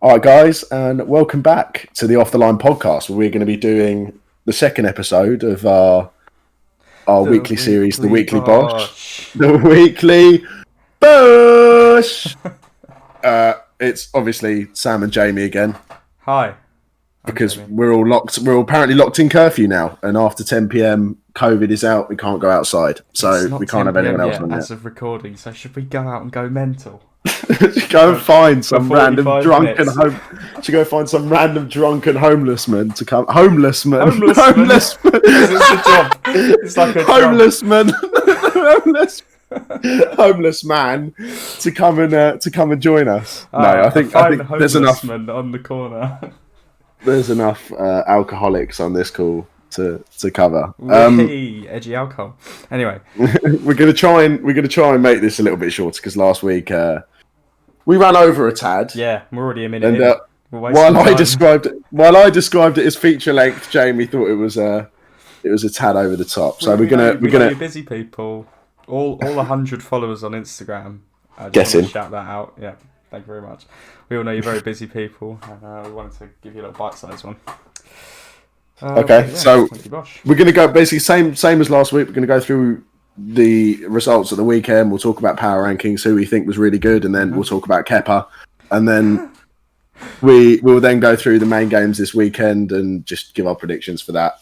All right, guys, and welcome back to the Off the Line podcast, where we're going to be doing the second episode of our weekly series, the Weekly Bosh. The Weekly Bosh! It's obviously Sam and Jamie again. Hi. Because we're all apparently locked in curfew now, and after 10 p.m, COVID is out, we can't go outside. So we can't have anyone else on as of recording, so should we go out and go mental? Go and find some random drunken homeless man to come. Homeless man. It's a job. It's like a homeless man. Homeless man to come and join us. No, I think there's enough on the corner. There's enough alcoholics on this call to cover. Edgy alcohol. Anyway, we're gonna try and make this a little bit shorter because last week we ran over a tad. Yeah, we're already a minute in. While I described it as feature length, Jamie thought it was a tad over the top. So we're gonna you busy people, all 100 followers on Instagram. Shout that out. Yeah, thank you very much. We all know you're very busy people, and we wanted to give you a little bite-sized one. Okay, so we're going to go basically same as last week. We're going to go through the results of the weekend. We'll talk about power rankings, who we think was really good, and then we'll talk about Kepa, and then we'll then go through the main games this weekend and just give our predictions for that.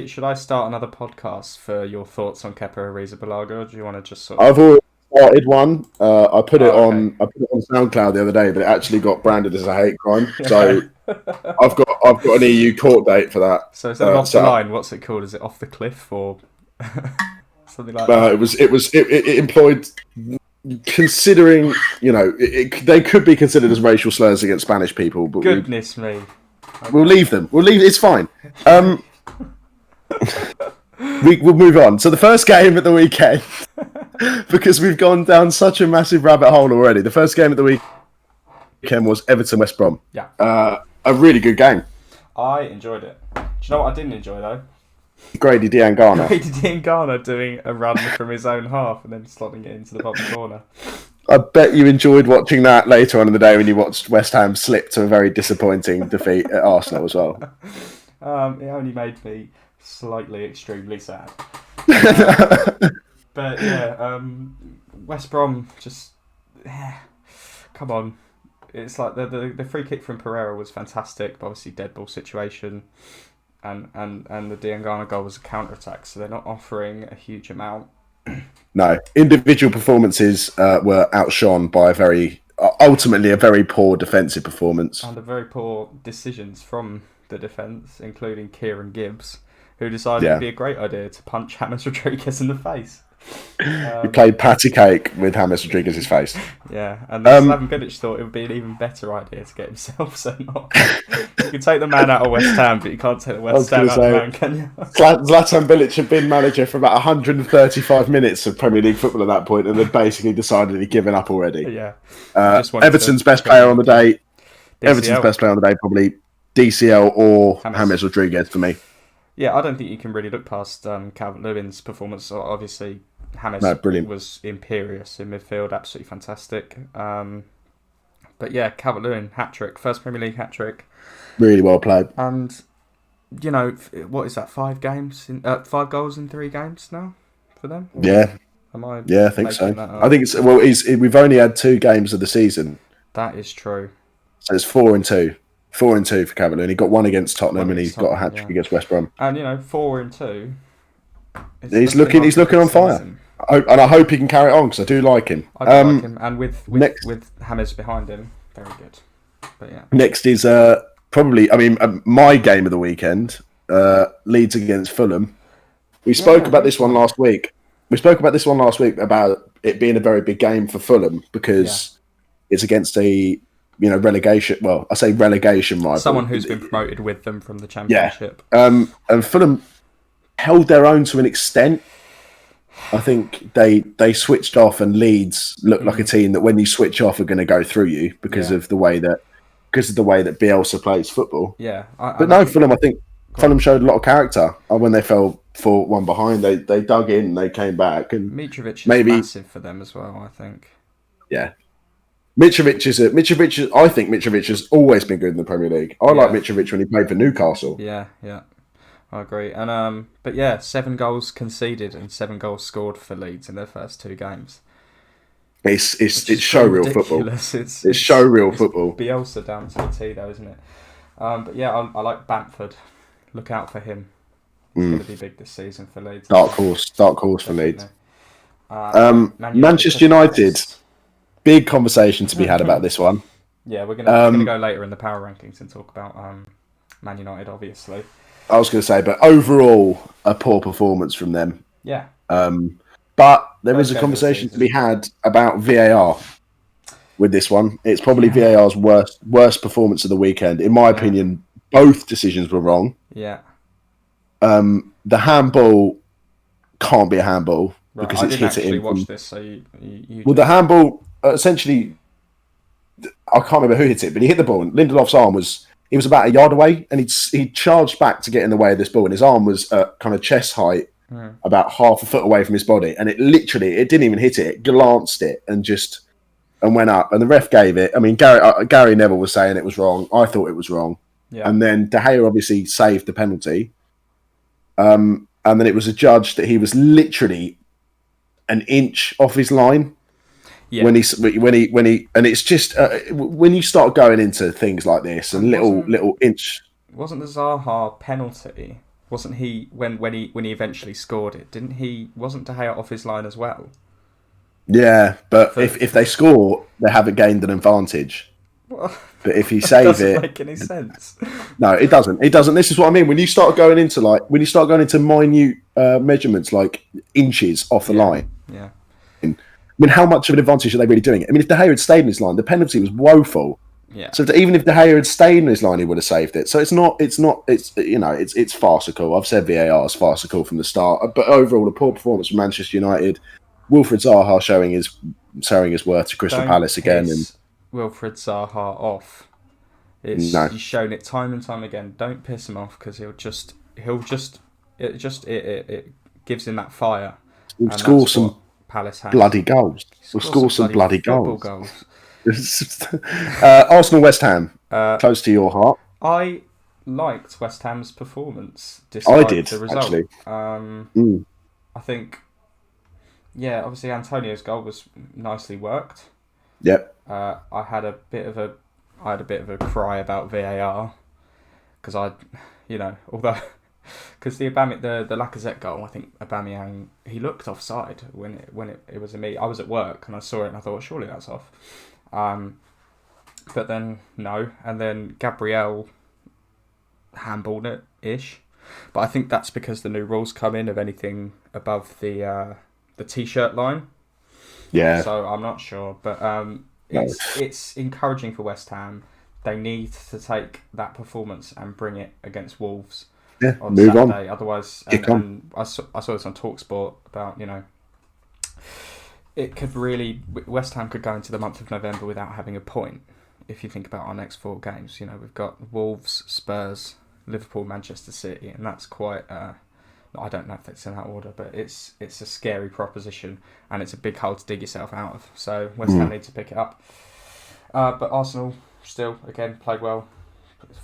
Should I start another podcast for your thoughts on Kepa Arrizabalaga, or do you want to just sort of... I've already started one. I put it on SoundCloud the other day, but it actually got branded as a hate crime. So I've got an EU court date for that. So instead of off the line, what's it called? Is it off the cliff or something like that? It employed, considering they could be considered as racial slurs against Spanish people. But goodness me, we'll leave them. It's fine. We'll move on. So the first game at the weekend, because we've gone down such a massive rabbit hole already. The first game at the weekend was Everton West Brom. Yeah. A really good game. I enjoyed it. Do you know what I didn't enjoy though? Grady Diangana doing a run from his own half and then slotting it into the bottom corner. I bet you enjoyed watching that later on in the day when you watched West Ham slip to a very disappointing defeat at Arsenal as well. It only made me slightly extremely sad. But yeah, West Brom just come on. It's like the free kick from Pereira was fantastic, but obviously dead ball situation, and the Diangana goal was a counter attack, so they're not offering a huge amount. No, individual performances were outshone by ultimately a very poor defensive performance and a very poor decisions from the defence, including Kieran Gibbs, who decided it'd be a great idea to punch James Rodriguez in the face. He played patty cake with James Rodriguez's face. Yeah, and Slaven Bilic thought it would be an even better idea to get himself sent off. You can take the man out of West Ham, but you can't take the West Ham out of the man, can you? Zlatan Bilic had been manager for about 135 minutes of Premier League football at that point, and had basically decided he'd given up already. Yeah. Everton's best player on the day. Everton's best player on the day, probably DCL or James Rodriguez for me. Yeah, I don't think you can really look past Calvert-Lewin's performance. Obviously, James was imperious in midfield, absolutely fantastic. But yeah, Calvert-Lewin, hat-trick, first Premier League hat-trick. Really well played. And, what is that, 5 goals in 3 games now for them? Yeah. I think so. I think we've only had 2 games of the season. That is true. So it's 4-2. 4-2 for Cavalier. He got 1 against Tottenham, and he's got a hat trick against West Brom. And 4-2. He's looking on fire. I hope he can carry it on because I do like him. I do like him, and with James behind him, very good. But yeah. Next is probably, my game of the weekend. Leeds against Fulham. We spoke about this one last week. About it being a very big game for Fulham because it's against a relegation. Well, I say relegation rival. Someone who's been promoted with them from the Championship. Yeah. And Fulham held their own to an extent. I think they switched off, and Leeds looked like a team that when you switch off are going to go through you because of the way that Bielsa plays football. Yeah. Fulham. I think Fulham showed a lot of character when they fell 4-1 behind. They dug in, they came back, and Mitrovic is massive for them as well. I think. Yeah. I think Mitrovic has always been good in the Premier League. I like Mitrovic when he played for Newcastle. Yeah, I agree. And but yeah, 7 goals conceded and 7 goals scored for Leeds in their first 2 games. It's showreel football. It's showreel football. Bielsa down to a T, though, isn't it? But yeah, I like Bamford. Look out for him. He's going to be big this season for Leeds. Dark horse for Leeds. Manchester United. Big conversation to be had about this one. Yeah, we're gonna go later in the power rankings and talk about Man United, obviously. I was going to say, but overall, a poor performance from them. Yeah. But there is a conversation to be had about VAR with this one. It's probably VAR's worst performance of the weekend. In my opinion, both decisions were wrong. Yeah. The handball can't be a handball because it's hit it in. Watch this, so you well, the handball essentially, I can't remember who hit it, but he hit the ball. And Lindelof's arm was about a yard away, and he charged back to get in the way of this ball, and his arm was kind of chest height, about half a foot away from his body, and it didn't even hit it. It glanced it and went up, and the ref gave it. I mean, Gary Neville was saying it was wrong. I thought it was wrong, and then De Gea obviously saved the penalty. And then it was adjudged that he was literally an inch off his line. Yeah. When he and it's just when you start going into things like this and little inch. Wasn't the Zaha penalty? Wasn't he when he eventually scored it? Didn't he? Wasn't De Gea off his line as well? Yeah, but if they score, they haven't gained an advantage. Well, but if you save it, doesn't make any sense. No, it doesn't. It doesn't. This is what I mean. When you start going into minute measurements like inches off the line. Yeah. I mean, how much of an advantage are they really doing it? I mean, if De Gea had stayed in his line, the penalty was woeful. Yeah. So even if De Gea had stayed in his line, he would have saved it. So it's farcical. I've said VAR is farcical from the start. But overall, a poor performance from Manchester United. Wilfried Zaha showing his worth to Crystal Palace again. And Wilfried Zaha off. He's shown it time and time again. Don't piss him off because it gives him that fire. He'll score some bloody goals. He'll score some bloody goals. Arsenal West Ham, close to your heart. I liked West Ham's performance despite the result. Actually. I think, obviously Antonio's goal was nicely worked. Yep. I had a bit of a cry about VAR because because the Lacazette goal, I think Aubameyang, he looked offside when it was me. I was at work and I saw it and I thought, surely that's off. But then no, and then Gabriel handballed it ish. But I think that's because the new rules come in of anything above the t-shirt line. Yeah. So I'm not sure, but it's encouraging for West Ham. They need to take that performance and bring it against Wolves. Yeah, on move Saturday. on. Otherwise, and I saw this on TalkSport about it could really West Ham could go into the month of November without having a point. If you think about our next 4 games, we've got Wolves, Spurs, Liverpool, Manchester City, and that's quite. I don't know if it's in that order, but it's a scary proposition and it's a big hole to dig yourself out of. So West Ham need to pick it up. But Arsenal still again played well.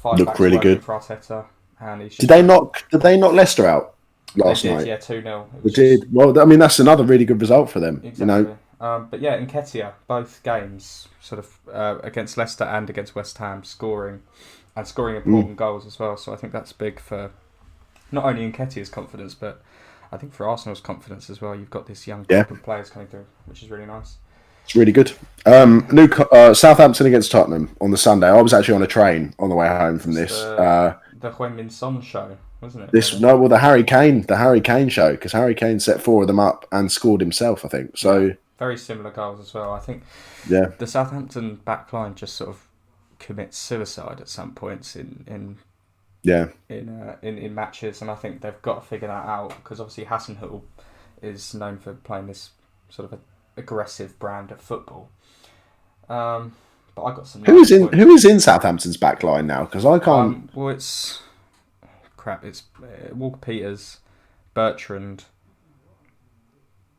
Look really good for Arteta. And did they knock Leicester out last night? Yeah, 2-0. They did. Well, I mean, that's another really good result for them. Exactly. But yeah, Nketiah, both games, sort of against Leicester and against West Ham, scoring important goals as well. So I think that's big for not only Nketiah's confidence, but I think for Arsenal's confidence as well. You've got this young group of players coming through, which is really nice. It's really good. Southampton against Tottenham on the Sunday. I was actually on a train on the way home from this. The Heung-min Son show, wasn't it? The Harry Kane show, because Harry Kane set 4 of them up and scored himself, I think. So very similar goals as well. I think the Southampton back line just sort of commits suicide at some points in matches, and I think they've got to figure that out because obviously Hasenhüttl is known for playing this sort of aggressive brand of football. But I got some. Who is in Southampton's back line now? Because I can't. Well, it's crap. It's Walker Peters, Bertrand,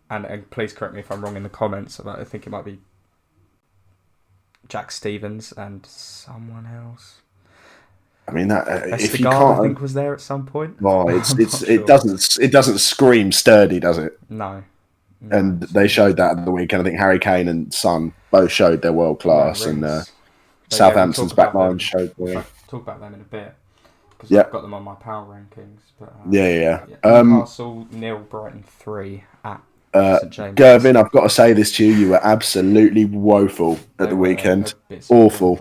and please correct me if I'm wrong in the comments. I think it might be Jack Stevens and someone else. I mean that if you Vestergaard, can't, I think was there at some point. well, it Sure. doesn't scream sturdy, does it? No. And they showed that at the weekend. I think Harry Kane and Son both showed their world class, and Southampton's back line showed. We'll talk about them in a bit because Yeah. I've got them on my power rankings. But Yeah. Newcastle 0, Brighton 3 at St James. Gervin, I've got to say this to you: you were absolutely woeful at the weekend. Awful.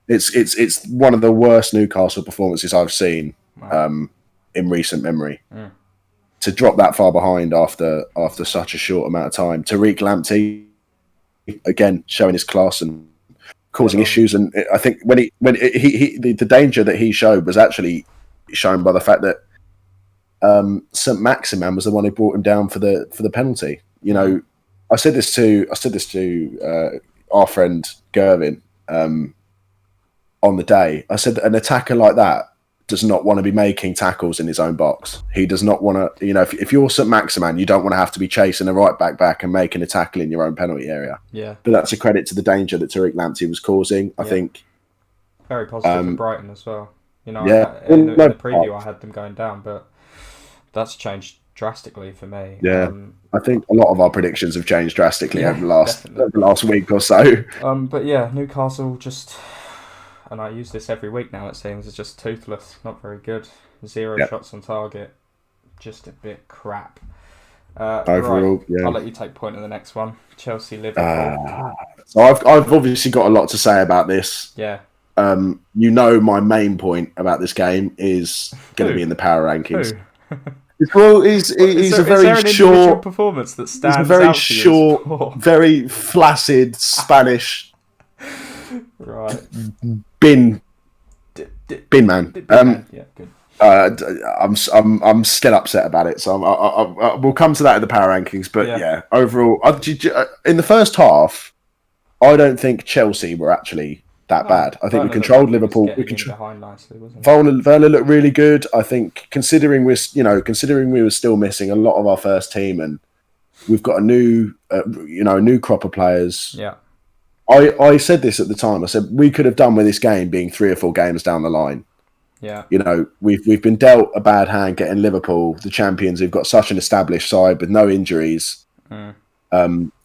It's one of the worst Newcastle performances I've seen in recent memory. To drop that far behind after such a short amount of time. Tariq Lamptey, again, showing his class and causing issues. And I think when the danger that he showed was actually shown by the fact that St Maximin was the one who brought him down for the penalty. You know, I said this to our friend Gervin on the day. I said that an attacker like that does not want to be making tackles in his own box. He does not want to, you know, if you're St Maximin, you don't want to have to be chasing a right back and making a tackle in your own penalty area. Yeah. But that's a credit to the danger that Tariq Lamptey was causing. I think very positive for Brighton as well. You know, in the preview I had them going down, but that's changed drastically for me. Yeah, I think a lot of our predictions have changed drastically over the last week or so. But yeah, Newcastle just. And I use this every week now, it seems. It's just toothless, not very good. 0 shots on target, just a bit crap. Overall, right. I'll let you take point in the next one. Chelsea, Liverpool. So I've obviously got a lot to say about this. Yeah. You know, my main point about this game is going to be in the power rankings. Well, he's a very short performance that stands out. Very out short, very flaccid Spanish. Right. Bin man. Yeah, good. I'm still upset about it, so we'll come to that in the power rankings. But overall, in the first half, I don't think Chelsea were actually that bad. I think we controlled Liverpool. Werner looked really good. I think considering we were still missing a lot of our first team, and we've got a new crop of players. Yeah. I said this at the time. I said we could have done with this game being 3 or 4 games down the line. Yeah. You know, we've been dealt a bad hand getting Liverpool, the champions, who've got such an established side with no injuries,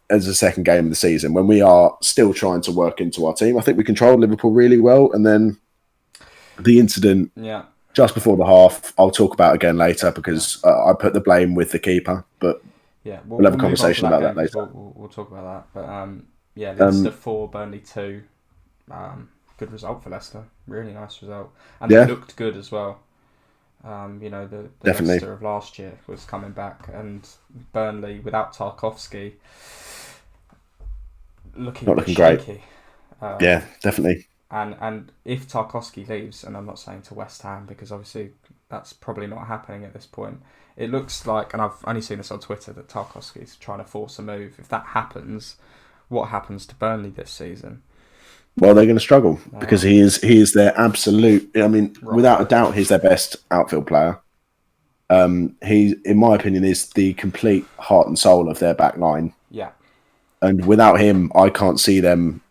as a second game of the season when we are still trying to work into our team. I think we controlled Liverpool really well, and then the incident just before the half, I'll talk about again later because I put the blame with the keeper, but we'll have a conversation about that later. We'll talk about that, but Leicester 4, Burnley 2. Good result for Leicester. Really nice result. And they looked good as well. The Leicester of last year was coming back, and Burnley without Tarkowski not looking great. Shaky. Definitely. And if Tarkowski leaves, and I'm not saying to West Ham because obviously that's probably not happening at this point. It looks like, and I've only seen this on Twitter, that Tarkowski's trying to force a move. If that happens, what happens to Burnley this season? Well, they're going to struggle because he is their absolute. I mean, without a doubt, he's their best outfield player. He, in my opinion, is the complete heart and soul of their back line. Yeah. And without him, I can't see them,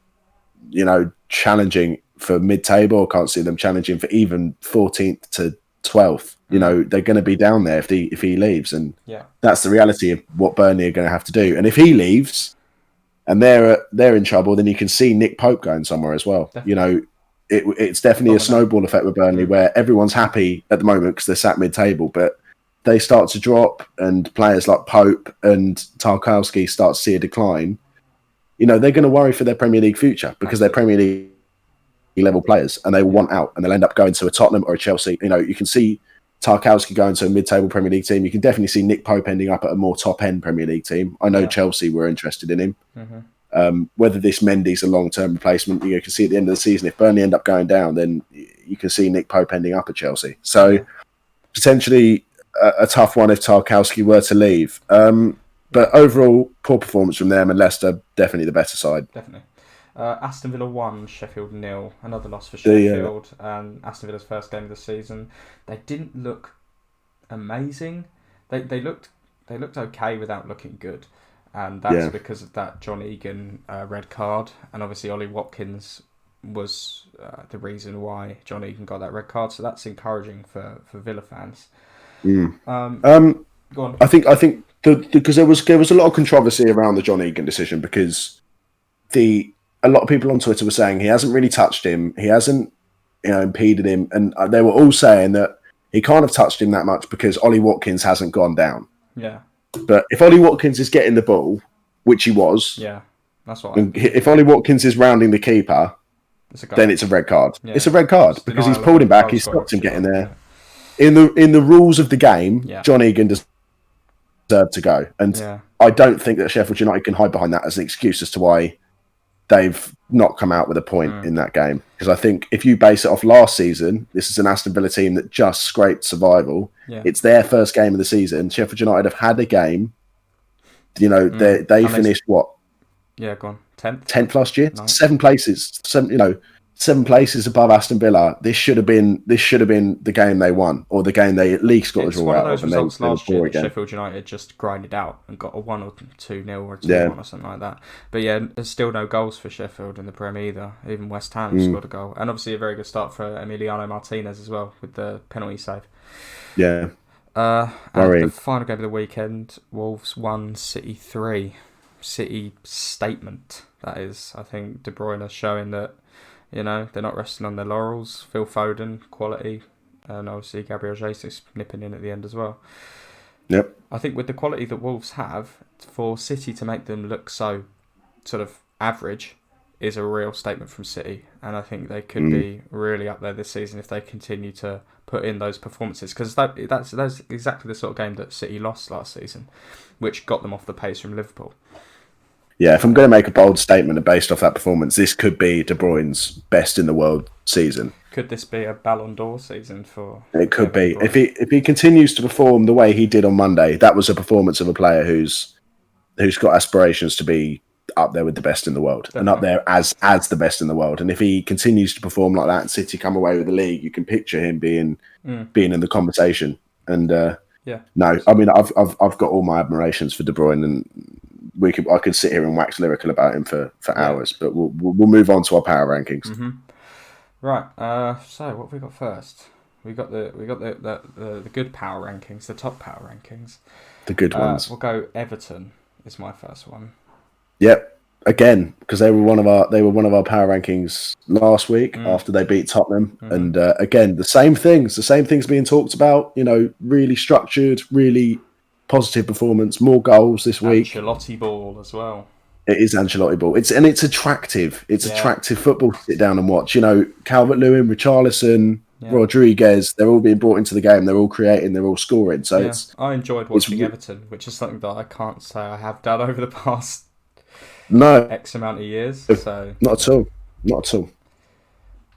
challenging for mid-table. I can't see them challenging for even 14th to 12th. They're going to be down there if he leaves, and that's the reality of what Burnley are going to have to do. And if he leaves, and they're in trouble, then you can see Nick Pope going somewhere as well. Definitely. It's definitely a snowball effect with Burnley where everyone's happy at the moment because they're sat mid-table, but they start to drop, and players like Pope and Tarkowski start to see a decline. They're going to worry for their Premier League future because they're Premier League level players, and they will want out, and they'll end up going to a Tottenham or a Chelsea. You can see Tarkowski going to a mid-table Premier League team. You can definitely see Nick Pope ending up at a more top-end Premier League team. I know Chelsea were interested in him. Mm-hmm. Whether this Mendy's a long-term replacement, you can see at the end of the season, if Burnley end up going down, then you can see Nick Pope ending up at Chelsea. So potentially a tough one if Tarkowski were to leave. But overall, poor performance from them, and Leicester definitely the better side. Definitely. Aston Villa 1, Sheffield 0. Another loss for Sheffield. Aston Villa's first game of the season. They didn't look amazing. They looked okay without looking good. and that's because of that John Egan red card, and obviously Ollie Watkins was the reason why John Egan got that red card. So that's encouraging for Villa fans. Go on. I think because there was a lot of controversy around the John Egan decision, because a lot of people on Twitter were saying he hasn't really touched him, he hasn't impeded him, and they were all saying that he can't have touched him that much because Ollie Watkins hasn't gone down. Yeah. But if Ollie Watkins is getting the ball, which he was, that's what. If Ollie Watkins is rounding the keeper, then it's a red card. Yeah. It's a red card because he's pulled him back. He's stopped him getting there. In the rules of the game, John Egan deserved to go, and I don't think that Sheffield United can hide behind that as an excuse as to why they've not come out with a point in that game. Because I think if you base it off last season, this is an Aston Villa team that just scraped survival. Yeah. It's their first game of the season. Sheffield United have had a game. They finished what? Yeah, go on. 10th last year. Nice. 7 places. 7 places above Aston Villa. This should have been the game they won, or the game they at least got a draw out of. It's one of those results last year that Sheffield United just grinded out and got a 1 or 2-0 or 2-1 or something like that. But there's still no goals for Sheffield in the Prem either. Even West Ham scored a goal, and obviously a very good start for Emiliano Martinez as well with the penalty save. Yeah. And the final game of the weekend: Wolves 1, City 3. City statement. That is, I think De Bruyne showing that. They're not resting on their laurels. Phil Foden, quality, and obviously Gabriel Jesus nipping in at the end as well. Yep. I think with the quality that Wolves have, for City to make them look so sort of average is a real statement from City, and I think they could be really up there this season if they continue to put in those performances, because that's exactly the sort of game that City lost last season, which got them off the pace from Liverpool. Yeah, if I'm going to make a bold statement based off that performance, this could be De Bruyne's best in the world season. Could this be a Ballon d'Or season for? It could be. If he continues to perform the way he did on Monday, that was a performance of a player who's got aspirations to be up there with the best in the world. Definitely. And up there as the best in the world. And if he continues to perform like that and City come away with the league, you can picture him being in the conversation. And no, I mean I've got all my admirations for De Bruyne, and I could sit here and wax lyrical about him for hours, but we'll move on to our power rankings. Mm-hmm. Right. So what have we got first? We got the good power rankings, the top power rankings. The good ones. We'll go Everton is my first one. Yep. Again, because they were one of our power rankings last week after they beat Tottenham, and again the same things being talked about. Really structured, really positive performance, more goals this week. Ancelotti ball as well. It is Ancelotti ball. It's attractive. It's attractive football to sit down and watch. Calvert-Lewin, Richarlison, Rodriguez, they're all being brought into the game. They're all creating. They're all scoring. So I enjoyed watching Everton, which is something that I can't say I have done over the past X amount of years. So not at all.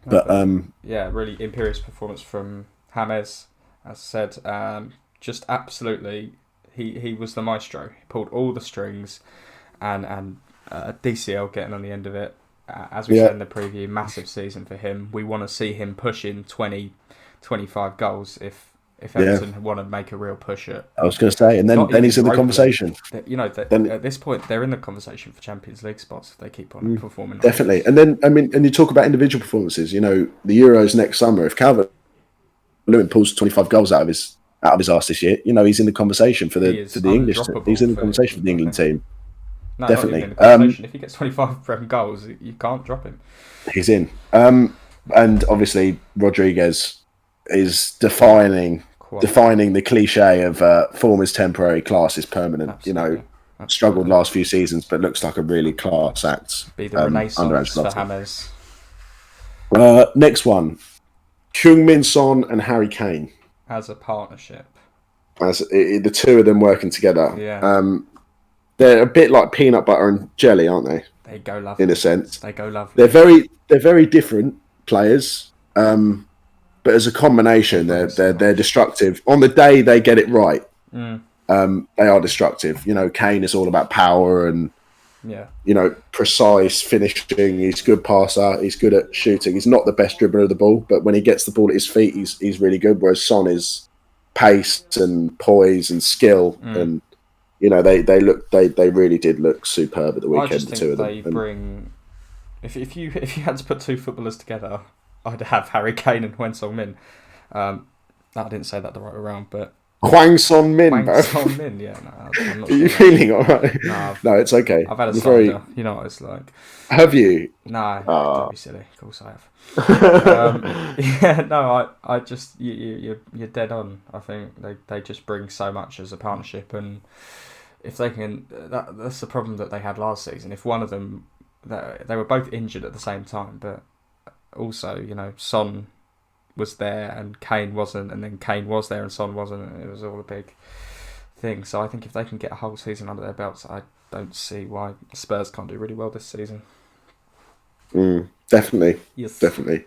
But really imperious performance from James, as I said. Just absolutely. He was the maestro. He pulled all the strings, and DCL getting on the end of it. As we said in the preview, massive season for him. We want to see him pushing 20, 25 goals if Everton want to make a real push at. I was going to say, and then he's in the conversation. At this point, they're in the conversation for Champions League spots if they keep on performing. Definitely. And then, and you talk about individual performances. The Euros next summer, if Calvert-Lewin pulls 25 goals out of his arse this year, he's in the conversation for the English team. He's in the conversation for the England team. No, definitely. If he gets 25 Prem goals, you can't drop him. He's in. And obviously Rodriguez is defining the cliche of form is temporary, class is permanent. Absolutely. Struggled last few seasons, but looks like a really class act. Be the renaissance for James. Next one, Heung-min Son and Harry Kane. As a partnership. The two of them working together. Yeah. They're a bit like peanut butter and jelly, aren't they? They go lovely. In a sense. They go lovely. They're very different players. But as a combination, they're destructive. On the day they get it right, they are destructive. Kane is all about power and precise finishing. He's a good passer. He's good at shooting. He's not the best dribbler of the ball, but when he gets the ball at his feet, he's really good. Whereas Son is pace and poise and skill and they really did look superb at the weekend. I just the two think of they them. bring. If you had to put two footballers together, I'd have Harry Kane and Hwang Sung-min. I didn't say that the right way around, but Hwang Sung-min, bro. Hwang Sung-min, yeah. No, I'm not Are sure you feeling alright? No, it's okay. I've had a cider. You know what it's like. Have you? No, don't be silly. Of course I have. I just you're dead on. I think they just bring so much as a partnership, and if they can, that's the problem that they had last season. If one of them, they were both injured at the same time, but also Son was there and Kane wasn't, and then Kane was there and Son wasn't, and it was all a big thing. So I think if they can get a whole season under their belts, I don't see why Spurs can't do really well this season. Definitely. Yes. Definitely.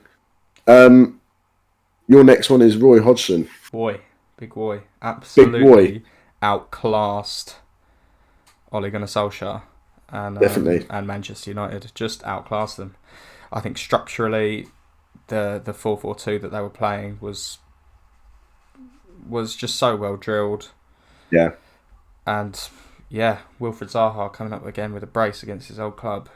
Your next one is Roy Hodgson. Big boy. Absolutely outclassed Ole Gunnar Solskjaer and Definitely. And Manchester United. Just outclassed them. I think structurally the 4-4-2 that they were playing was just so well drilled. Yeah. And Wilfried Zaha coming up again with a brace against his old club.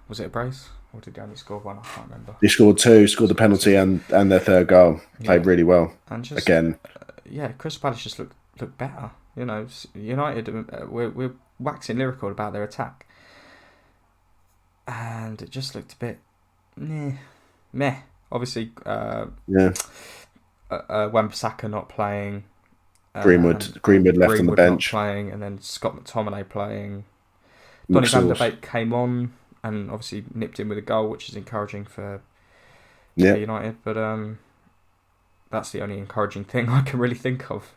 Was it a brace? Or did he only score one? I can't remember. He scored two, scored the penalty and their third goal. Played really well. And just, again. Crystal Palace just looked better. United, we're waxing lyrical about their attack. And it just looked a bit meh. Obviously, Wan-Bissaka not playing. Greenwood left on the bench. Not playing, and then Scott McTominay playing. Donny van der Beek came on and obviously nipped in with a goal, which is encouraging for United. But that's the only encouraging thing I can really think of.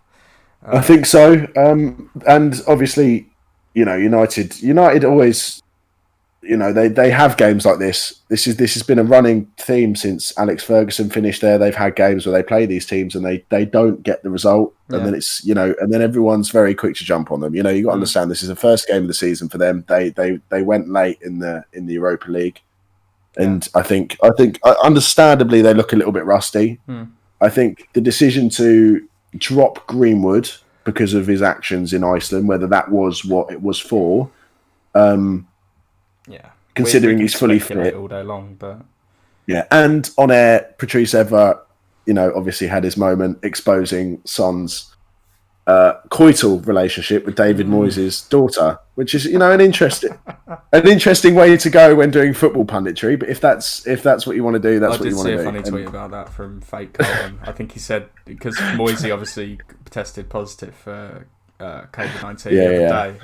I think so. And obviously, United always, they have games like this. This has been a running theme since Alex Ferguson finished there. They've had games where they play these teams and they don't get the result, and then it's and then everyone's very quick to jump on them. You got to understand this is the first game of the season for them. They went late in the Europa League, and I think understandably they look a little bit rusty. I think the decision to drop Greenwood because of his actions in Iceland, whether that was what it was for. Considering he's fully fit all day long, but and on air, Patrice Evra, obviously had his moment exposing Son's coital relationship with David Moyes' daughter, which is an interesting way to go when doing football punditry. But if that's what you want to do, that's what you want to do. I did see a funny tweet about that from Fake Colin. I think he said because Moyes obviously tested positive for COVID-19 the other day,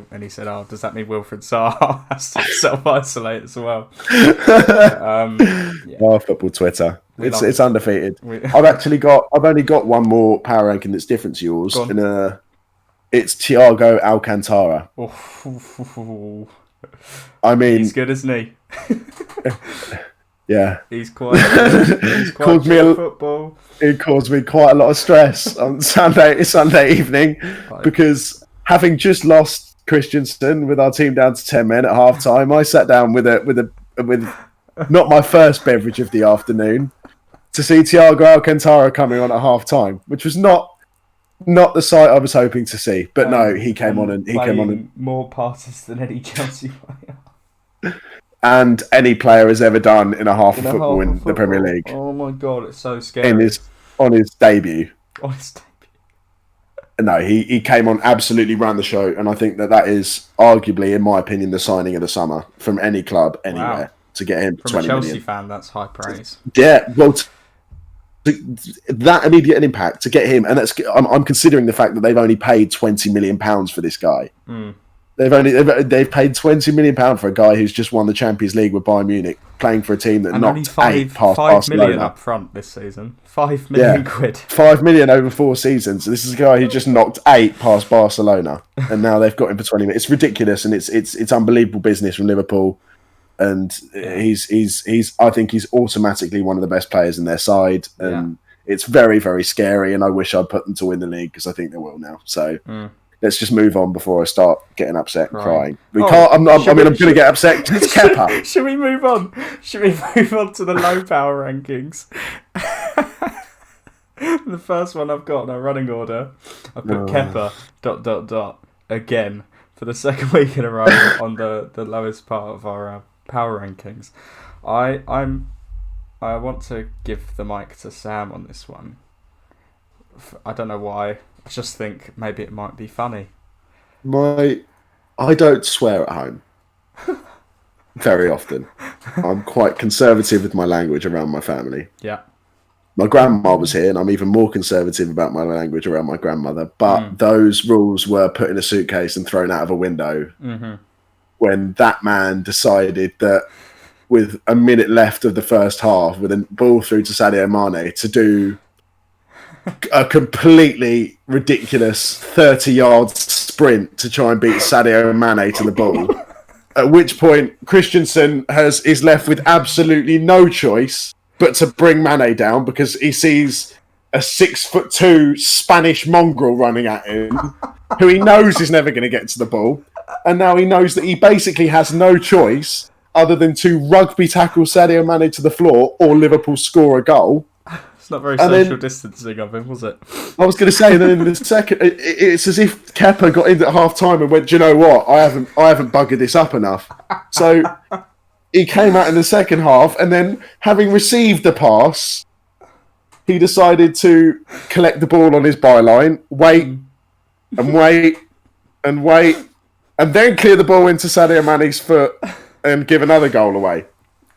and he said, "Oh, does that mean Wilfried Zaha has to self-isolate as well?" Football Twitter, it's undefeated. I've only got one more power ranking that's different to yours, and it's Thiago Alcantara. I mean, he's good, isn't he? Yeah, he's quite caused me football. It caused me quite a lot of stress on Sunday evening because having just lost Christensen with our team down to 10 men at half time, I sat down with not my first beverage of the afternoon to see Thiago Alcantara coming on at half time, which was not the sight I was hoping to see. But no, he came on and more passes than any Chelsea player. And any player has ever done in a half of football in the Premier League. Oh my god, it's so scary. On his debut. On his debut. No, he came on, absolutely ran the show, and I think that is arguably, in my opinion, the signing of the summer from any club anywhere to get him for 20 million. From a Chelsea fan, that's high praise. Yeah, well, that immediate impact to get him, and I'm considering the fact that they've only paid £20 million for this guy. They've paid £20 million for a guy who's just won the Champions League with Bayern Munich, playing for a team that knocked 8 past Barcelona. 5 million up front this season. 5 million quid. 5 million over 4 seasons. This is a guy who just knocked 8 past Barcelona, and now they've got him for 20 million. It's ridiculous, and it's unbelievable business from Liverpool. And I think he's automatically one of the best players in their side, and it's very, very scary. And I wish I'd put them to win the league because I think they will now. So. Let's just move on before I start getting upset and crying. I'm going to get upset. It's Kepa. Should we move on? Should we move on to the low power rankings? The first one I've got in a running order, I put Kepa ... again for the second week in a row on the lowest part of our power rankings. I want to give the mic to Sam on this one. I don't know why. I just think maybe it might be funny. I don't swear at home very often. I'm quite conservative with my language around my family. Yeah. My grandma was here, and I'm even more conservative about my language around my grandmother. But those rules were put in a suitcase and thrown out of a window when that man decided that with a minute left of the first half, with a ball through to Sadio Mane, to do a completely ridiculous 30-yard sprint to try and beat Sadio Mane to the ball. At which point, Christensen is left with absolutely no choice but to bring Mane down because he sees a 6'2" Spanish mongrel running at him, who he knows is never going to get to the ball. And now he knows that he basically has no choice other than to rugby tackle Sadio Mane to the floor or Liverpool score a goal. It's not very social distancing of him, was it? I was going to say, and then in the second, it's as if Kepa got in at half time and went, "Do you know what? I haven't buggered this up enough." So he came out in the second half, and then having received the pass, he decided to collect the ball on his byline, wait, and then clear the ball into Sadio Mane's foot and give another goal away.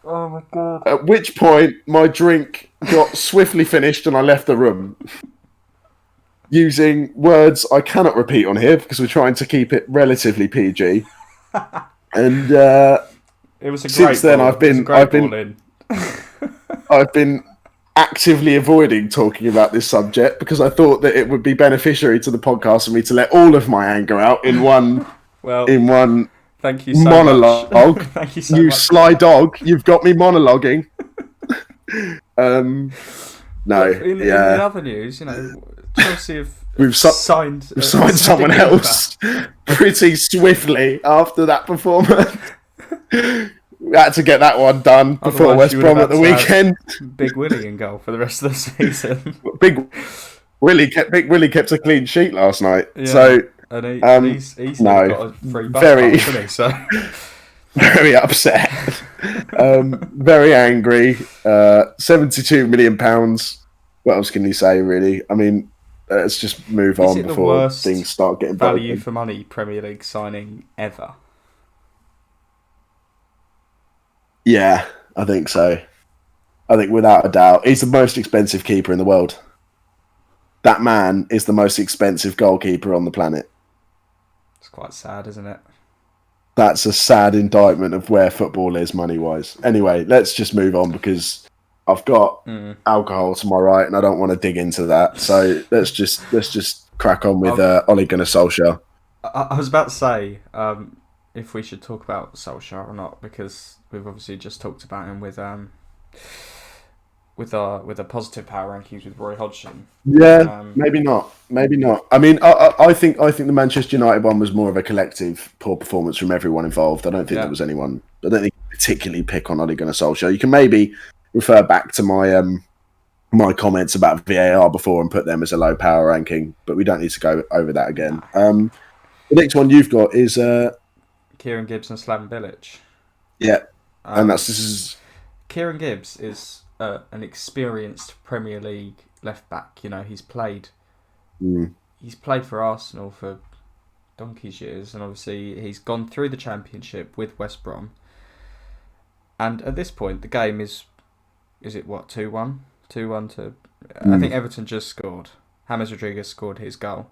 Oh my God. At which point, my drink got swiftly finished and I left the room. Using words I cannot repeat on here because we're trying to keep it relatively PG. And it was a since then, I've been actively avoiding talking about this subject because I thought that it would be beneficiary to the podcast for me to let all of my anger out in one thank you so monologue. Much. Thank you so you much. Sly dog, you've got me monologuing. No. In the other news, Chelsea have we've signed someone else pretty swiftly after that performance. We had to get that one done before Otherwise, West Brom at the weekend. Big Willie in goal for the rest of the season. Big Willie kept a clean sheet last night. Yeah. So and he's got a free bus very, pass, hasn't he? So very upset, very angry. £72 million. What else can you say? Really? I mean, let's just move on before things start getting value broken. for money Premier League signing ever. Yeah, I think so. I think without a doubt, he's the most expensive keeper in the world. That man is the most expensive goalkeeper on the planet. It's quite sad, isn't it? That's a sad indictment of where football is money-wise. Anyway, let's just move on because I've got alcohol to my right and I don't want to dig into that. So let's just crack on with Ole Gunnar Solskjaer. I was about to say if we should talk about Solskjaer or not because we've obviously just talked about him with the positive power rankings with Roy Hodgson. Yeah, maybe not. I mean, I think the Manchester United one was more of a collective poor performance from everyone involved. I don't think there was anyone. I don't think particularly pick on Ole Gunnar Solskjaer. You can maybe refer back to my my comments about VAR before and put them as a low power ranking, but we don't need to go over that again. The next one you've got is Kieran Gibbs and Slaven Bilic. Yeah, and this is Kieran Gibbs is an experienced Premier League left back. He's played for Arsenal for donkey's years, and obviously he's gone through the Championship with West Brom. And at this point, the game is it what 2-1 to? I think Everton just scored. James Rodriguez scored his goal,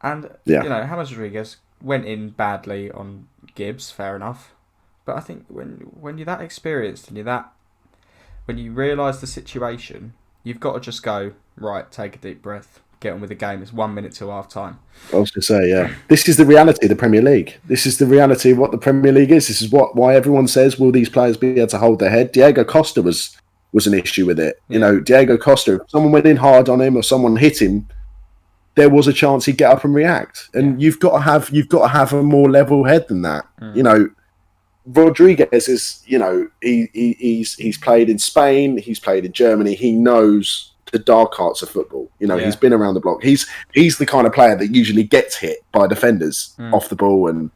and James Rodriguez went in badly on Gibbs. Fair enough, but I think when you're that experienced and when you realise the situation, you've got to just go, right, take a deep breath, get on with the game. It's 1 minute till half time. I was going to say, yeah. This is the reality of the Premier League. This is the reality of what the Premier League is. This is why everyone says, will these players be able to hold their head? Diego Costa was an issue with it. Yeah. Diego Costa, if someone went in hard on him or someone hit him, there was a chance he'd get up and react. And you've got to have a more level head than that. Rodriguez is, he's played in Spain, he's played in Germany. He knows the dark arts of football. You know, Yeah. he's been around the block. He's the kind of player that usually gets hit by defenders off the ball and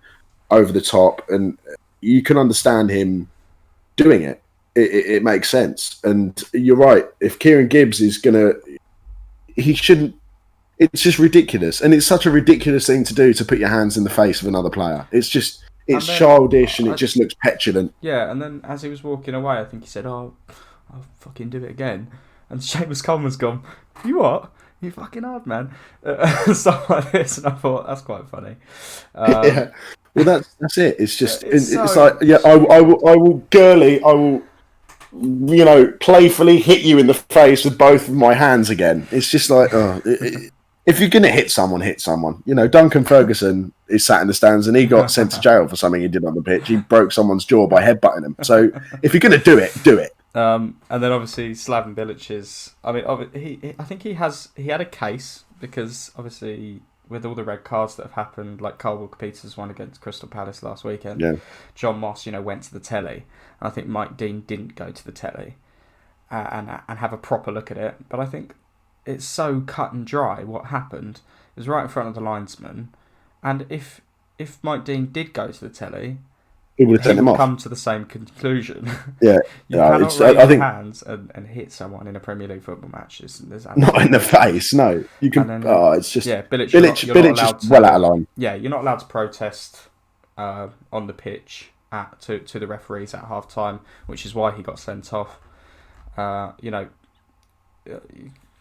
over the top, and you can understand him doing it. It makes sense. And you're right. If Kieran Gibbs is he shouldn't. It's just ridiculous, and it's such a ridiculous thing to do, to put your hands in the face of another player. It's childish, and it just looks petulant. Yeah, and then as he was walking away, I think he said, "Oh, I'll fucking do it again." And Seamus Coleman's gone, "You what? You fucking hard, man." Stuff like this, and I thought that's quite funny. Yeah, well, that's it. It's just it's like, yeah, I will playfully hit you in the face with both of my hands again. It's just like, if you're going to hit someone, hit someone. You know, Duncan Ferguson is sat in the stands and he got sent to jail for something he did on the pitch. He broke someone's jaw by headbutting him. So if you're going to do it, do it. And then obviously Slaven Bilic's. I mean, I think he had a case, because obviously with all the red cards that have happened, like Carl Walker-Peters won against Crystal Palace last weekend. Yeah. John Moss, went to the telly, and I think Mike Dean didn't go to the telly and have a proper look at it. But I think it's so cut and dry what happened. It was right in front of the linesman, and if Mike Dean did go to the telly, he would have taken him off. Come to the same conclusion. Yeah, you cannot raise your hands and hit someone in a Premier League football match. There's not in the face. No, you can. It's just Bilic is well out of line. Yeah, you're not allowed to protest on the pitch to the referees at half time, which is why he got sent off.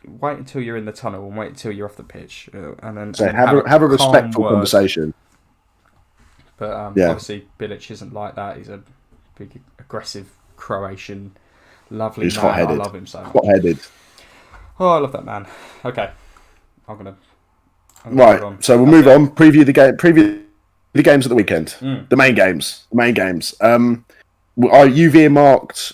Wait until you're in the tunnel and wait until you're off the pitch, and then have a respectful conversation. But obviously Bilic isn't like that. He's a big, aggressive Croatian, lovely He's man. hot-headed. I love him so much. Hot-headed. Oh, I love that man. Okay, I'm gonna right. So we'll move on. Preview the games of the weekend. The main games. You've earmarked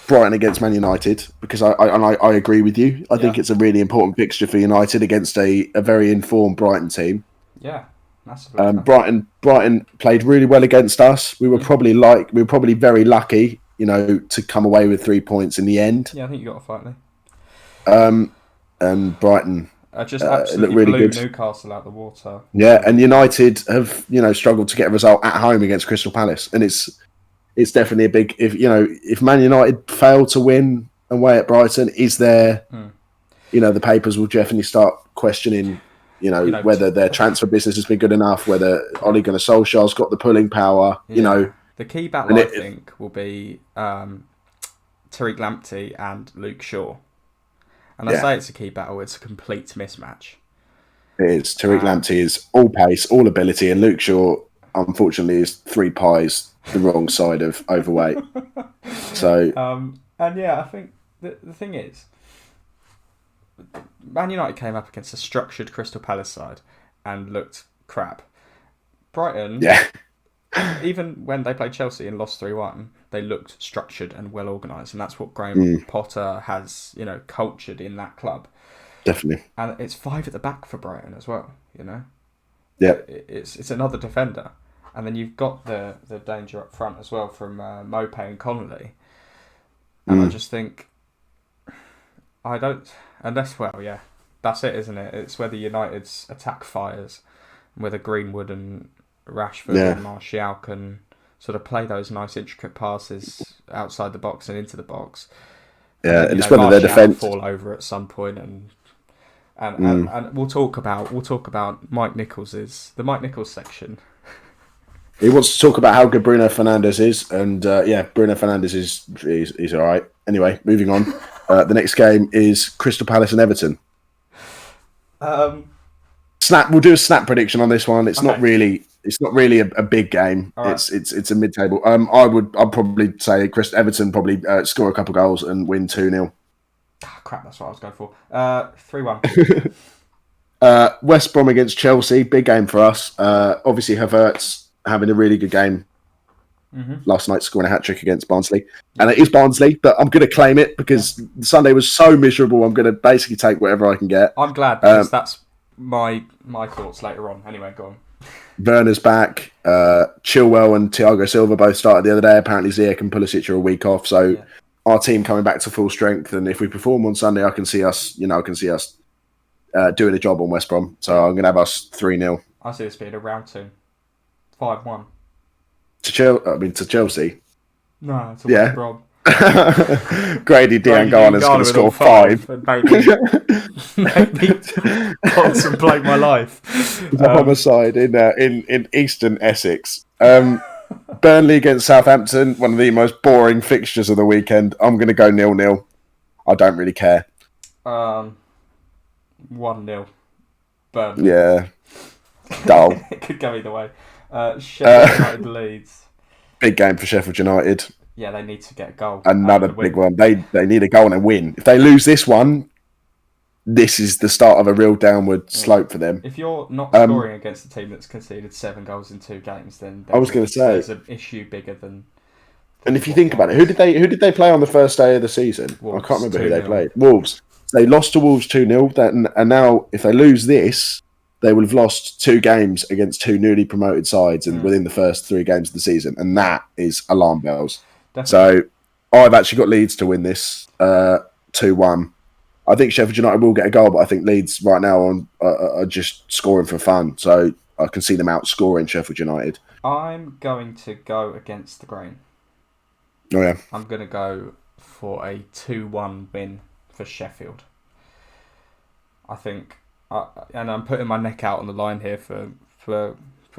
Brighton against Man United, because I agree with you. I think it's a really important fixture for United against a very informed Brighton team. Yeah. Massively. Brighton played really well against us. We were probably very lucky, to come away with 3 points in the end. Yeah, I think you got a fight there. And Brighton just absolutely looked really blew good. Newcastle out the water. Yeah, and United have struggled to get a result at home against Crystal Palace, and it's definitely a big if Man United fail to win away at Brighton, is there the papers will definitely start questioning. Whether their transfer business has been good enough, whether Ole Gunnar Solskjaer's got the pulling power, The key battle, I think, will be Tariq Lamptey and Luke Shaw. And I say it's a key battle, it's a complete mismatch. It is. Tariq Lamptey is all pace, all ability, and Luke Shaw, unfortunately, is 3 pies the wrong side of overweight. So, I think the thing is, Man United came up against a structured Crystal Palace side and looked crap. Brighton, even when they played Chelsea and lost 3-1, they looked structured and well organised, and that's what Graham Potter has, cultured in that club. Definitely. And it's 5 at the back for Brighton as well, Yeah. It's another defender. And then you've got the danger up front as well from Mopé and Connolly. And I just think, that's it, isn't it? It's whether United's attack fires, whether Greenwood and Rashford and Martial can sort of play those nice intricate passes outside the box and into the box. Yeah, and it's whether their defence fall over at some point, and we'll talk about Mike Nichols's the Mike Nichols section. He wants to talk about how good Bruno Fernandes is, and Bruno Fernandes is all right. Anyway, moving on. The next game is Crystal Palace and Everton. We'll do a snap prediction on this one. It's not really a big game. Right. It's a mid-table. I'd probably say Everton probably score a couple goals and win 2-0. Oh, crap, that's what I was going for. 3-1. West Brom against Chelsea, big game for us. Obviously Havertz having a really good game last night, scoring a hat-trick against Barnsley. And it is Barnsley, but I'm going to claim it because Sunday was so miserable. I'm going to basically take whatever I can get. I'm glad, because that's my thoughts later on. Anyway, go on. Werner's back. Chilwell and Thiago Silva both started the other day. Apparently Ziyech and Pulisic are a week off, so our team coming back to full strength, and if we perform on Sunday, I can see us doing a job on West Brom. So I'm going to have us 3-0. I see this being a round 2, 5-1 to Chelsea. No, to West Brom. Grady Diangana's going to score 5. Make me contemplate my life. The homicide in Eastern Essex. Burnley against Southampton, one of the most boring fixtures of the weekend. I'm going to go 0-0. I don't really care. 1-0. Burnley. Yeah. Dull. It could go either way. Sheffield United Leeds. Big game for Sheffield United. Yeah, they need to get a goal. Another big one. They need a goal and a win. If they lose this one, this is the start of a real downward slope for them. If you're not scoring against a team that's conceded 7 goals in 2 games, then I was going to say there's an issue bigger than. And if you think about it, who did they play on the first day of the season? Wolves, I can't remember who they 2-0. played. Wolves. They lost to Wolves 2-0. And now, if they lose this, they will have lost 2 games against 2 newly promoted sides and within the first 3 games of the season, and that is alarm bells. Definitely. So I've actually got Leeds to win this 2-1. I think Sheffield United will get a goal, but I think Leeds right now are just scoring for fun. So I can see them outscoring Sheffield United. I'm going to go against the grain. Oh yeah. I'm going to go for a 2-1 win for Sheffield. I think, and I'm putting my neck out on the line here for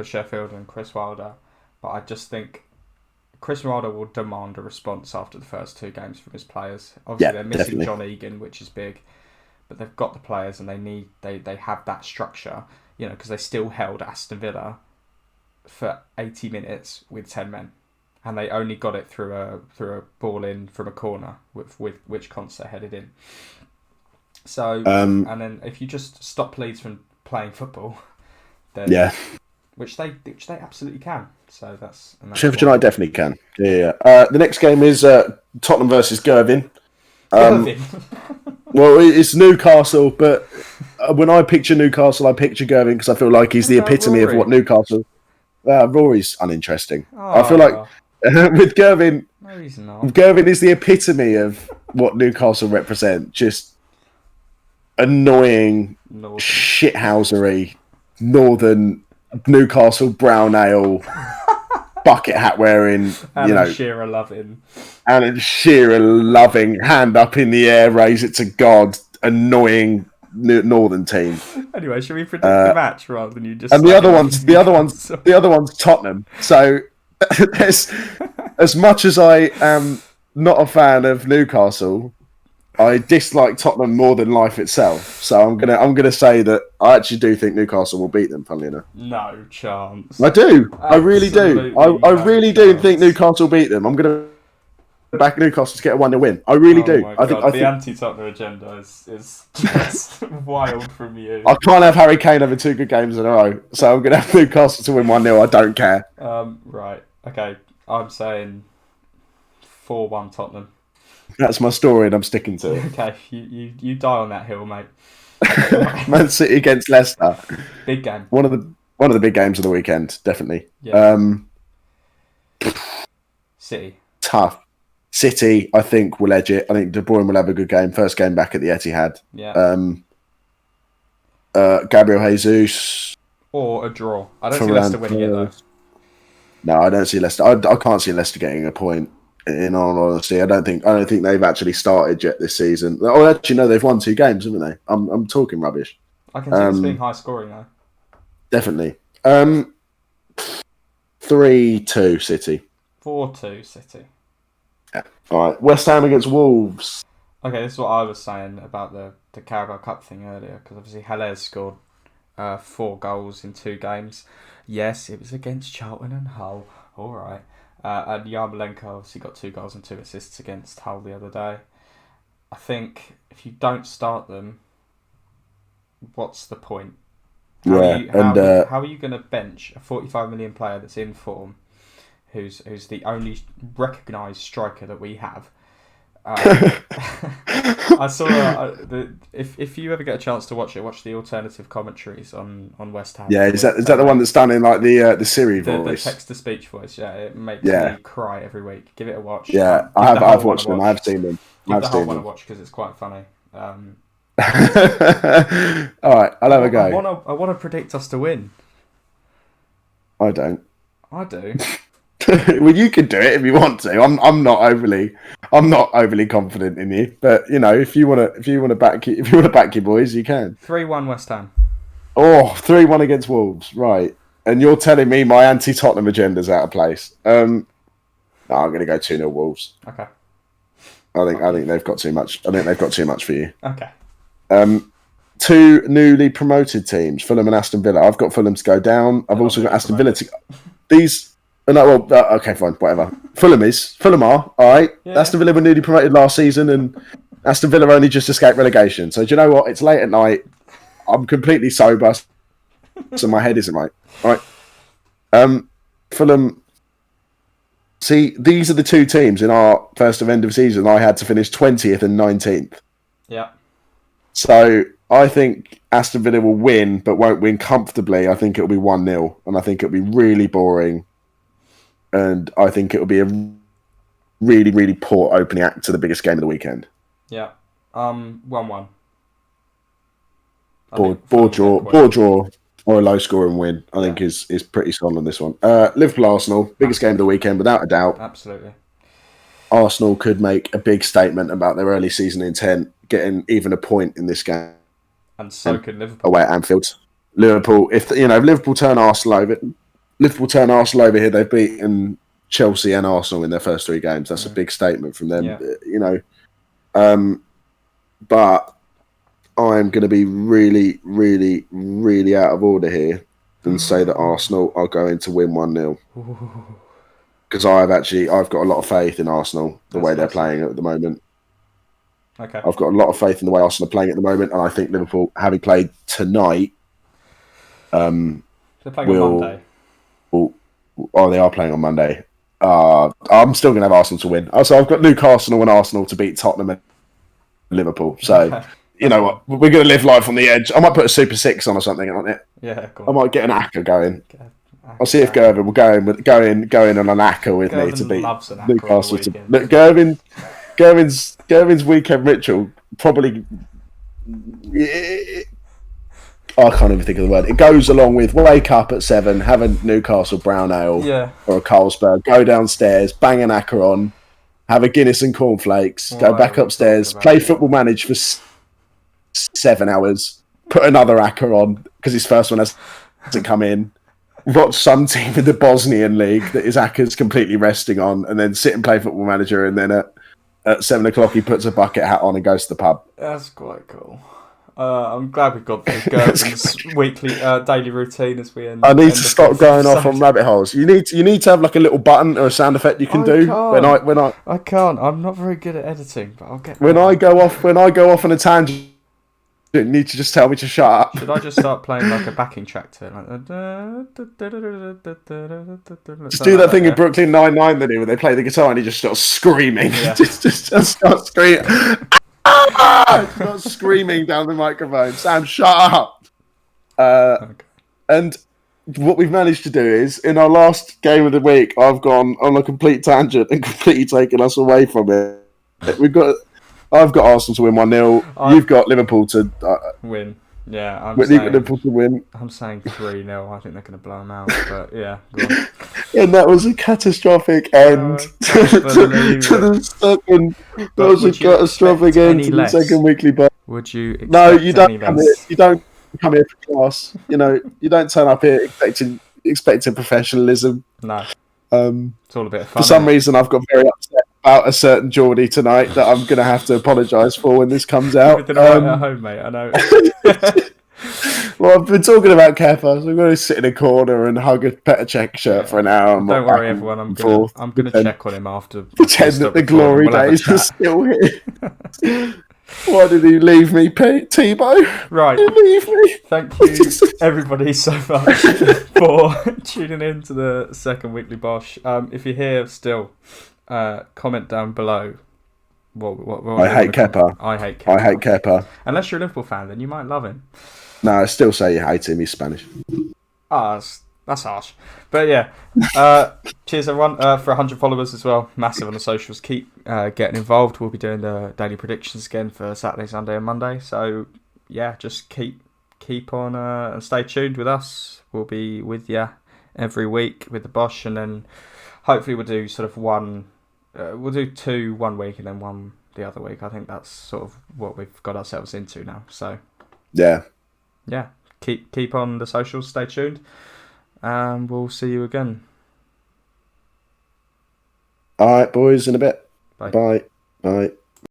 Sheffield and Chris Wilder, but I just think Chris Wilder will demand a response after the first 2 games from his players. Obviously, they're missing definitely. John Egan, which is big, but they've got the players and they have that structure, because they still held Aston Villa for 80 minutes with 10 men, and they only got it through a ball in from a corner with which Conte headed in. So, and then if you just stop Leeds from playing football, then which they absolutely can. So that's Sheffield United definitely can. Yeah. The next game is Tottenham versus Girvin. Well, it's Newcastle, but when I picture Newcastle, I picture Girvin because I feel like he's the epitome of what Newcastle. Rory's uninteresting. I feel like with Girvin, no, he's not. Girvin is the epitome of what Newcastle represent. Just annoying, shithousery, northern Newcastle brown ale, bucket hat wearing, Alan Shearer loving, hand up in the air, raise it to God, annoying northern team. Anyway, should we predict the match rather than you just? And the other one's Tottenham. So there's, as much as I am not a fan of Newcastle, I dislike Tottenham more than life itself. So I'm gonna say that I actually do think Newcastle will beat them. Funnily enough, no chance. I do. I really do. I really do think Newcastle will beat them. I'm gonna back Newcastle to get a 1-0 win. I really do. I think the anti-Tottenham agenda is just wild from you. I can't have Harry Kane over 2 good games in a row, so I'm gonna have Newcastle to win 1-0. I don't care. Right. Okay. I'm saying 4-1 Tottenham. That's my story, and I'm sticking to it. Okay, you die on that hill, mate. Man City against Leicester. Big game. One of the big games of the weekend, definitely. Yeah. City. Tough. City, I think, will edge it. I think De Bruyne will have a good game. First game back at the Etihad. Yeah. Gabriel Jesus. Or a draw. I don't see Leicester winning it, though. No, I don't see Leicester. I can't see Leicester getting a point. In all honesty, I don't think they've actually started yet this season. Oh, actually, no, they've won 2 games, haven't they? I'm talking rubbish. I can see this being high scoring though. Definitely. 3-2 City. 4-2 City. Yeah. All right. West Ham against Wolves. Okay, this is what I was saying about the Carabao Cup thing earlier, because obviously Haller's scored 4 goals in 2 games. Yes, it was against Charlton and Hull. All right. And Yarmolenko obviously got 2 goals and 2 assists against Hull the other day. I think if you don't start them, what's the point? How are you going to bench a 45 million player that's in form, who's the only recognised striker that we have? I saw if you ever get a chance to watch it, watch the alternative commentaries on West Ham. Yeah, is that the one that's done in like the Siri voice? The text to speech voice. Yeah, it makes me cry every week. Give it a watch. Yeah, I've watched them. I've seen them. Give the whole one a watch because it's quite funny. All right, I'll have a go. I want to predict us to win. I don't. I do. Well, you can do it if you want to. I'm not overly confident in you, but you know, if you want to back your boys, you can. 3-1 West Ham. Oh, 3-1 against Wolves, right? And you're telling me my anti-Tottenham agenda's out of place? No, I'm going to go 2-0 Wolves. Okay. I think they've got too much. I think they've got too much for you. Okay. 2 newly promoted teams, Fulham and Aston Villa. I've got Fulham to go down. I've also got Aston Villa to. These. No, well, okay, fine, whatever. Fulham are all right. Yeah. Aston Villa were newly promoted last season, and Aston Villa only just escaped relegation. So do you know what? It's late at night. I'm completely sober, so my head isn't right. All right. Fulham. See, these are the 2 teams in our first of end of season. I had to finish 20th and 19th. Yeah. So I think Aston Villa will win, but won't win comfortably. I think it'll be 1-0, and I think it'll be really boring. And I think it'll be a really, really poor opening act to the biggest game of the weekend. Yeah. 1-1. Board draw, or a low scoring win, I think is pretty solid on this one. Liverpool-Arsenal, biggest game of the weekend, without a doubt. Absolutely. Arsenal could make a big statement about their early season intent, getting even a point in this game. And so could Liverpool. Away at Anfield. Liverpool, if Liverpool turn Arsenal over here, they've beaten Chelsea and Arsenal in their first 3 games. That's a big statement from them, but I'm going to be really, really, really out of order here and say that Arsenal are going to win 1-0. Because I've got a lot of faith in Arsenal, the way they're playing at the moment. Okay. I've got a lot of faith in the way Arsenal are playing at the moment, and I think Liverpool, having played tonight, they're playing on Monday. Oh, they are playing on Monday. I'm still going to have Arsenal to win. So I've got Newcastle and Arsenal to beat Tottenham and Liverpool. So, you know what? We're going to live life on the edge. I might put a Super 6 on or something on it. Yeah, go on. I might get an acca going. I'll see if Gervin will go in on an acca with me to beat Newcastle. Gervin's weekend ritual probably... I can't even think of the word. It goes along with wake up at 7, have a Newcastle brown ale or a Carlsberg, go downstairs, bang an acca on, have a Guinness and cornflakes, go back upstairs, play Football Manager for 7 hours, put another acca on because his first one hasn't come in, watch some team in the Bosnian league that his acca's completely resting on, and then sit and play Football Manager, and then at 7 o'clock he puts a bucket hat on and goes to the pub. That's quite cool. I'm glad we've got Gervin's weekly daily routine as we end. I need to stop going off on rabbit holes. You need to have like a little button or a sound effect you can do when I can't. I'm not very good at editing, but I'll get. When I go off on a tangent, you need to just tell me to shut up. Should I just start playing like a backing track to it? Just do that thing in Brooklyn Nine-Nine where they play the guitar and he just starts screaming. Yeah. just starts screaming. Not screaming down the microphone. Sam, shut up. Okay. And what we've managed to do is, in our last game of the week, I've gone on a complete tangent and completely taken us away from it. I've got Arsenal to win 1-0. You've got Liverpool to win. Yeah, I'm saying Liverpool to win. I'm saying 3-0. I think they're going to blow them out. But yeah, go on. And that was a catastrophic end to the second. That was a catastrophic end to the second weekly bar. Would you? No, you don't come here. You don't come here for class. You don't turn up here expecting professionalism. No. It's all a bit of fun. For some reason, I've got very upset about a certain Geordie tonight that I'm going to have to apologise for when this comes out. Everything all right at home, mate? I know. Well, I've been talking about Kepa, so I'm going to sit in a corner and hug a Petr Cech shirt for an hour. Don't worry, everyone. I'm going to check on him after. Pretend that the glory days are still here. Why did he leave me, Tebow? Right. Leave me. Thank you, everybody, so much for tuning in to the second weekly Bosh. If you're here still, comment down below What I hate Kepa. I hate Kepa. I hate Kepa. Unless you're a Liverpool fan, then you might love him. No, I still say you hate him. He's Spanish. That's harsh. But yeah, cheers everyone for 100 followers as well. Massive on the socials. Keep getting involved. We'll be doing the daily predictions again for Saturday, Sunday, and Monday. So yeah, just keep on and stay tuned with us. We'll be with you every week with the Bosh, and then hopefully we'll do sort of one. We'll do 2 one week and then 1 the other week. I think that's sort of what we've got ourselves into now. So yeah, keep on the socials. Stay tuned. And we'll see you again. All right, boys, in a bit. Bye. Bye. Bye.